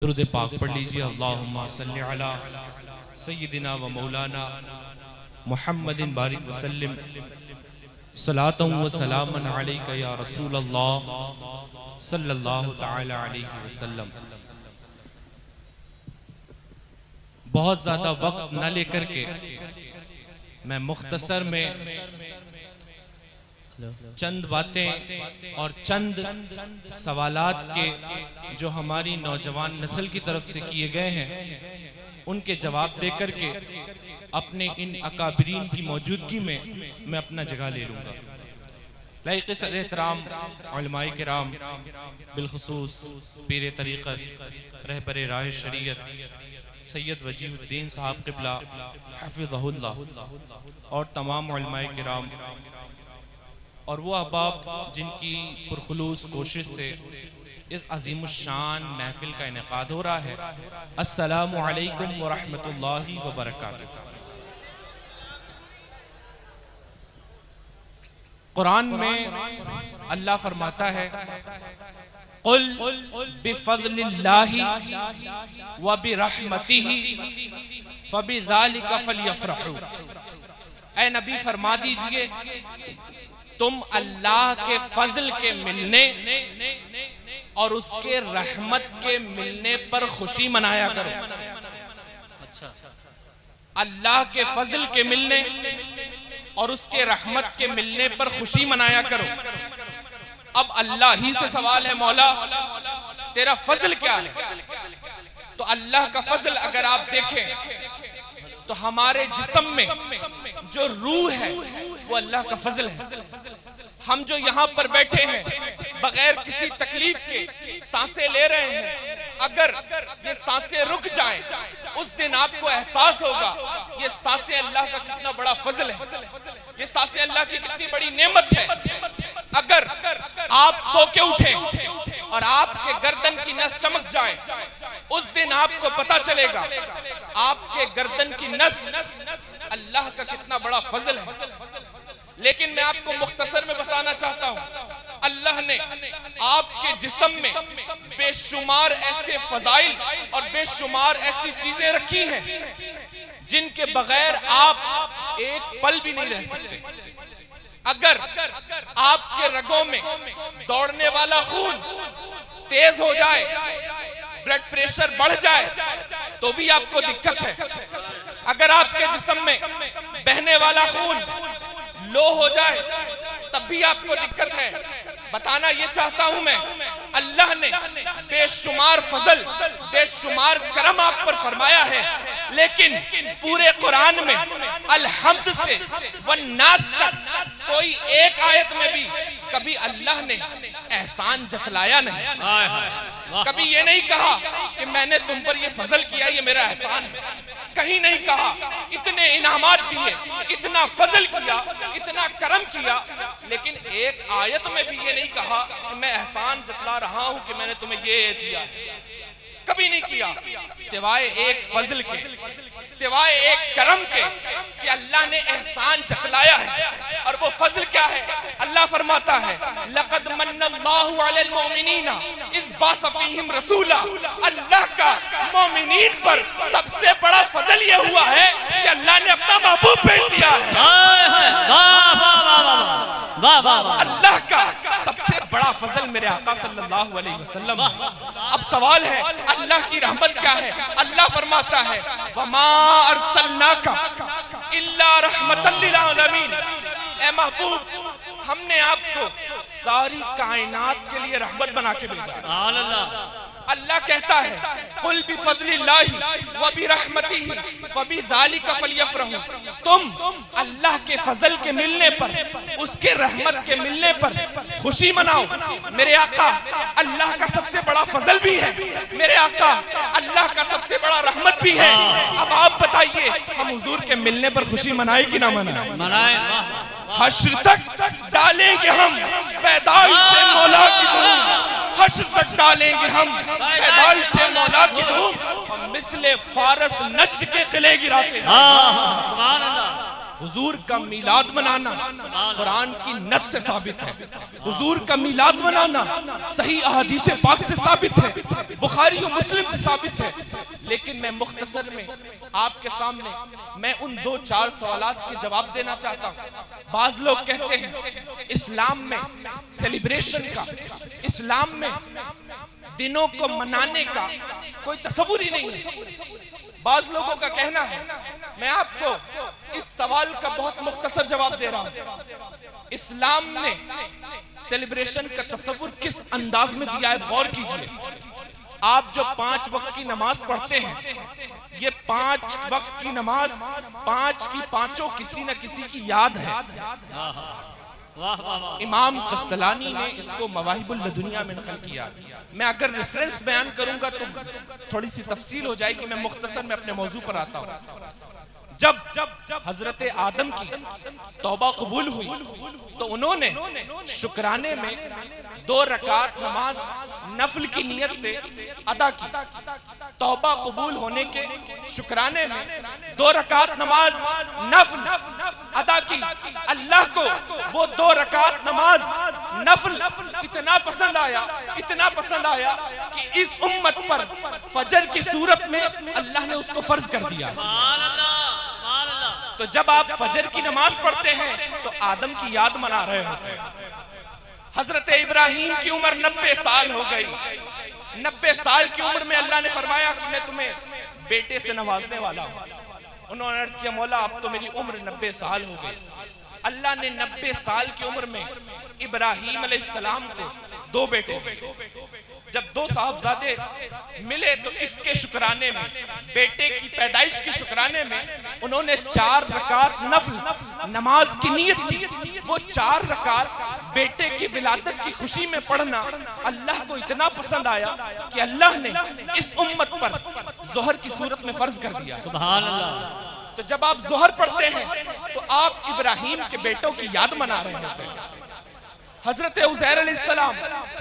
درود پاک پڑھ لیجئے۔ اللہم صلی علی سیدنا و مولانا محمد بارک وسلم صلاۃ و سلام علیک یا رسول اللہ صلی اللہ تعالی علیہ وسلم۔ بہت زیادہ وقت نہ لے کر کے میں مختصر میں چند باتیں اور چند سوالات کے جو ہماری نوجوان نسل کی طرف سے کیے گئے ہیں ان کے جواب دے کر کے اپنے ان اکابرین کی موجودگی میں میں اپنا جگہ لے لوں گا۔ لائق صدر احترام علماء کرام، بالخصوص پیر طریقت رہبر راہ شریعت سید وجیہ الدین صاحب قبلہ حفظہ اللہ، اور تمام علماء کرام اور وہ احباب جن کی پرخلوص کوشش سے اس عظیم الشان محفل کا انعقاد ہو رہا ہے، السلام علیکم ورحمۃ اللہ وبرکاتہ۔ قرآن میں اللہ فرماتا ہے قل بفضل اللہ وبرحمتہ فبذلک فلیفرحوا۔ اے نبی فرما دیجئے تم اللہ کے فضل کے ملنے اور اس کے رحمت کے ملنے پر خوشی منایا کرو۔ اللہ کے فضل کے ملنے اور اس کے رحمت کے ملنے پر خوشی منایا کرو۔ اب اللہ ہی سے سوال ہے، مولا تیرا فضل کیا ہے؟ تو اللہ کا فضل اگر آپ دیکھیں تو ہمارے جسم میں جو روح ہے وہ اللہ کا فضل ہے۔ ہم جو یہاں پر بیٹھے ہیں بغیر کسی تکلیف کے سانسیں لے رہے ہیں، اگر یہ سانسیں رک جائیں اس دن آپ کو احساس ہوگا یہ سانسیں اللہ کا کتنا بڑا فضل ہے، یہ سانسیں اللہ کی کتنی بڑی نعمت ہے۔ اگر آپ سو کے اٹھیں اور آپ کے گردن کی نس چمک جائے اس دن آپ کو پتا چلے گا آپ کے گردن کی نس اللہ کا کتنا بڑا فضل ہے۔ لیکن میں آپ کو مختصر میں بتانا چاہتا ہوں، اللہ نے آپ کے جسم میں بے شمار ایسے فضائل اور بے شمار ایسی چیزیں رکھی ہیں جن کے بغیر آپ ایک پل بھی نہیں رہ سکتے۔ اگر آپ کے رگوں میں دوڑنے والا خون تیز ہو جائے، بلڈ پریشر بڑھ جائے تو بھی آپ کو دقت ہے۔ اگر آپ کے جسم میں بہنے والا خون لو ہو جائے تب بھی آپ کو دقت ہے۔ بتانا یہ چاہتا ہوں میں، اللہ نے بے شمار فضل بے شمار کرم آپ پر فرمایا ہے، لیکن پورے قرآن میں الحمد سے والناس تک کوئی ایک آیت میں بھی کبھی اللہ نے احسان جتلایا نہیں۔ کبھی یہ نہیں کہا کہ میں نے تم پر یہ فضل کیا، یہ میرا احسان ہے، کہیں نہیں کہا۔ اتنے انعامات دیے، اتنا فضل کیا، اتنا کرم کیا، لیکن ایک آیت میں بھی یہ نہیں کہا کہ میں احسان جتلا رہا ہوں کہ میں نے تمہیں یہ دیا، کبھی نہیں کیا، سوائے ایک فضل کے، سوائے ایک کرم کے کہ اللہ نے احسان جتلایا ہے۔ اور وہ فضل کیا ہے؟ اللہ فرماتا ہے لَقَدْ مَنَّ اللَّهُ عَلَى الْمُؤْمِنِينَ إِذْ بَعَثَ فِيهِمْ رَسُولًا۔ اللہ کا مومنین پر سب سے بڑا فضل یہ ہوا ہے کہ اللہ نے اپنا محبوب بھیج دیا ہے۔ اللہ کا سب سے بڑا فضل میرے آقا صلی اللہ علیہ وسلم۔ اب سوال ہے اللہ کی رحمت کیا ہے؟ اللہ فرماتا ہے وَمَا أَرْسَلْنَاكَ إِلَّا رَحْمَةً لِلْعَالَمِينَ۔ اے محبوب ہم نے آپ کو ساری کائنات کے لیے رحمت بنا کے بھیجا۔ اللہ کہتا ہے قُلْ بِفَضْلِ اللَّهِ وَبِرَحْمَتِهِ فَبِذَلِكَ فَلْيَفْرَحُوا۔ تم اللہ کے فضل کے ملنے پر، اس کے رحمت کے ملنے پر خوشی مناؤ۔ میرے آقا اللہ کا سب سے بڑا فضل بھی ہے، میرے آقا اللہ کا سب سے بڑا رحمت بھی ہے۔ اب آپ بتائیے ہم حضور کے ملنے پر خوشی منائے کہ نہ منائے؟ منائے۔ حشر تک ڈالیں گے ہم پیدائش مولا کی دھوم، حشر تک ڈالیں گے ہم پیدائش مولا کی دھوم، مثل فارس نجد کے قلعے گراتے ہیں۔ حضور کا میلاد منانا قرآن کی نص سے ثابت ہے، حضور کا میلاد منانا صحیح احادیث پاک سے ثابت ہے، بخاری و مسلم سے ثابت ہے۔ لیکن میں مختصر میں آپ کے سامنے میں ان 2-4 سوالات کے جواب دینا چاہتا ہوں۔ بعض لوگ کہتے ہیں اسلام میں سیلیبریشن کا، اسلام میں دنوں کو منانے کا کوئی تصور ہی نہیں ہے۔ بعض لوگوں کا کہنا ہے، میں آپ کو اس سوال کا بہت مختصر جواب دے رہا ہوں، اسلام نے سیلیبریشن کا تصور کس انداز میں دیا ہے غور کیجئے۔ آپ جو 5 وقت کی نماز پڑھتے ہیں، یہ 5 وقت کی نماز 5 کی 5 کسی نہ کسی کی یاد ہے۔ امام قسطلانی نے اس کو مواہب اللدنیہ میں نقل کیا۔ میں اگر ریفرنس بیان کروں گا تو تھوڑی سی تفصیل ہو جائے گی، میں مختصر میں اپنے موضوع پر آتا ہوں۔ جب حضرت آدم کی توبہ قبول ہوئی تو انہوں نے شکرانے میں 2 رکعت نماز نفل کی نیت سے ادا کی۔ توبہ قبول ہونے کے شکرانے میں 2 رکعت نماز نفل ادا کی۔ اللہ کو وہ 2 رکعت نماز نفل اتنا پسند آیا کہ اس امت پر فجر کی صورت میں اللہ نے اس کو فرض کر دیا۔ تو جب آپ فجر کی نماز پڑھتے ہیں تو آدم کی یاد منا رہے ہوتے ہیں۔ حضرت ابراہیم کی عمر 90 سال ہو گئی۔ 90 سال کی عمر میں اللہ نے فرمایا کہ میں تمہیں بیٹے سے نوازنے والا ہوں۔ انہوں نے عرض کیا مولا اب تو میری عمر 90 سال ہو گئی۔ اللہ نے 90 سال کی عمر میں ابراہیم علیہ السلام کو 2 بیٹے دیے۔ جب 2 صاحبزادے ملے تو اس کے شکرانے میں، بیٹے کی پیدائش کے شکرانے میں انہوں نے 4 رکعت نفل نماز کی نیت کی۔ وہ 4 رکعت بیٹے کی ولادت کی خوشی میں پڑھنا اللہ کو اتنا پسند آیا کہ اللہ نے اس امت پر ظہر کی صورت میں فرض کر دیا۔ سبحان اللہ۔ تو جب آپ ظہر پڑھتے ہیں تو آپ ابراہیم کے بیٹوں کی یاد منا رہے ہوتے ہیں۔ حضرت عزیر علیہ السلام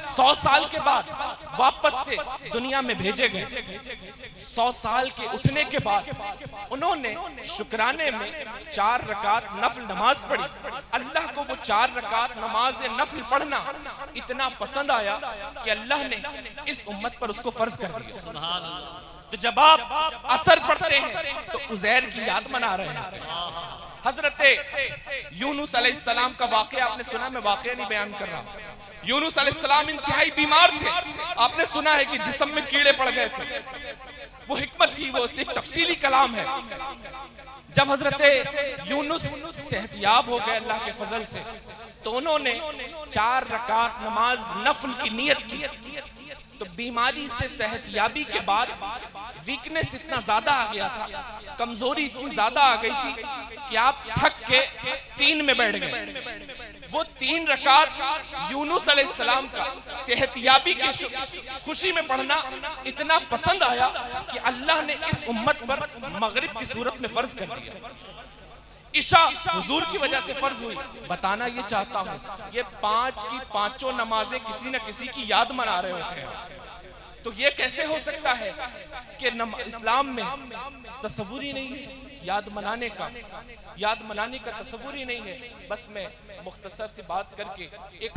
100 سال کے بعد واپس سے دنیا میں بھیجے گئے۔ 100 سال کے اٹھنے کے بعد انہوں نے شکرانے میں 4 رکعت نفل نماز پڑھی۔ اللہ کو وہ 4 رکعت نماز نفل پڑھنا اتنا پسند آیا کہ اللہ نے اس امت پر اس کو فرض کر دیا۔ تو جب آپ عصر پڑھتے ہیں تو عزیر کی یاد منا رہے ہیں۔ حضرت یونس علیہ السلام کا واقعہ آپ نے سنا، میں واقعہ نہیں بیان کر رہا ہوں۔ یونس علیہ السلام انتہائی بیمار تھے، آپ نے سنا ہے کہ جسم میں کیڑے پڑ گئے تھے۔ وہ حکمت تھی، وہ ایک تفصیلی کلام ہے۔ جب حضرت یونس صحتیاب ہو گئے اللہ کے فضل سے تو انہوں نے 4 رکعت نماز نفل کی نیت کی۔ تو بیماری سے صحتیابی کے بعد ویکنس اتنا زیادہ آ گیا تھا، کمزوری اتنی زیادہ آ گئی تھی کہ آپ تھک کے 3 میں بیٹھ گئے۔ وہ 3 رکعت یونس علیہ السلام کا صحتیابی کی خوشی میں پڑھنا اتنا پسند آیا کہ اللہ نے اس امت پر مغرب کی صورت میں فرض کر دیا۔ عشاء حضور کی وجہ سے فرض ہوئی۔ بتانا یہ چاہتا ہوں یہ 5 کی 5 نمازیں کسی نہ کسی کی یاد منا رہے ہوتے ہیں۔ تو یہ کیسے ہو سکتا ہے کہ اسلام میں تصور ہی نہیں ہے یاد منانے کا تصور ہی نہیں ہے۔ بس میں مختصر سی بات کر کے ایک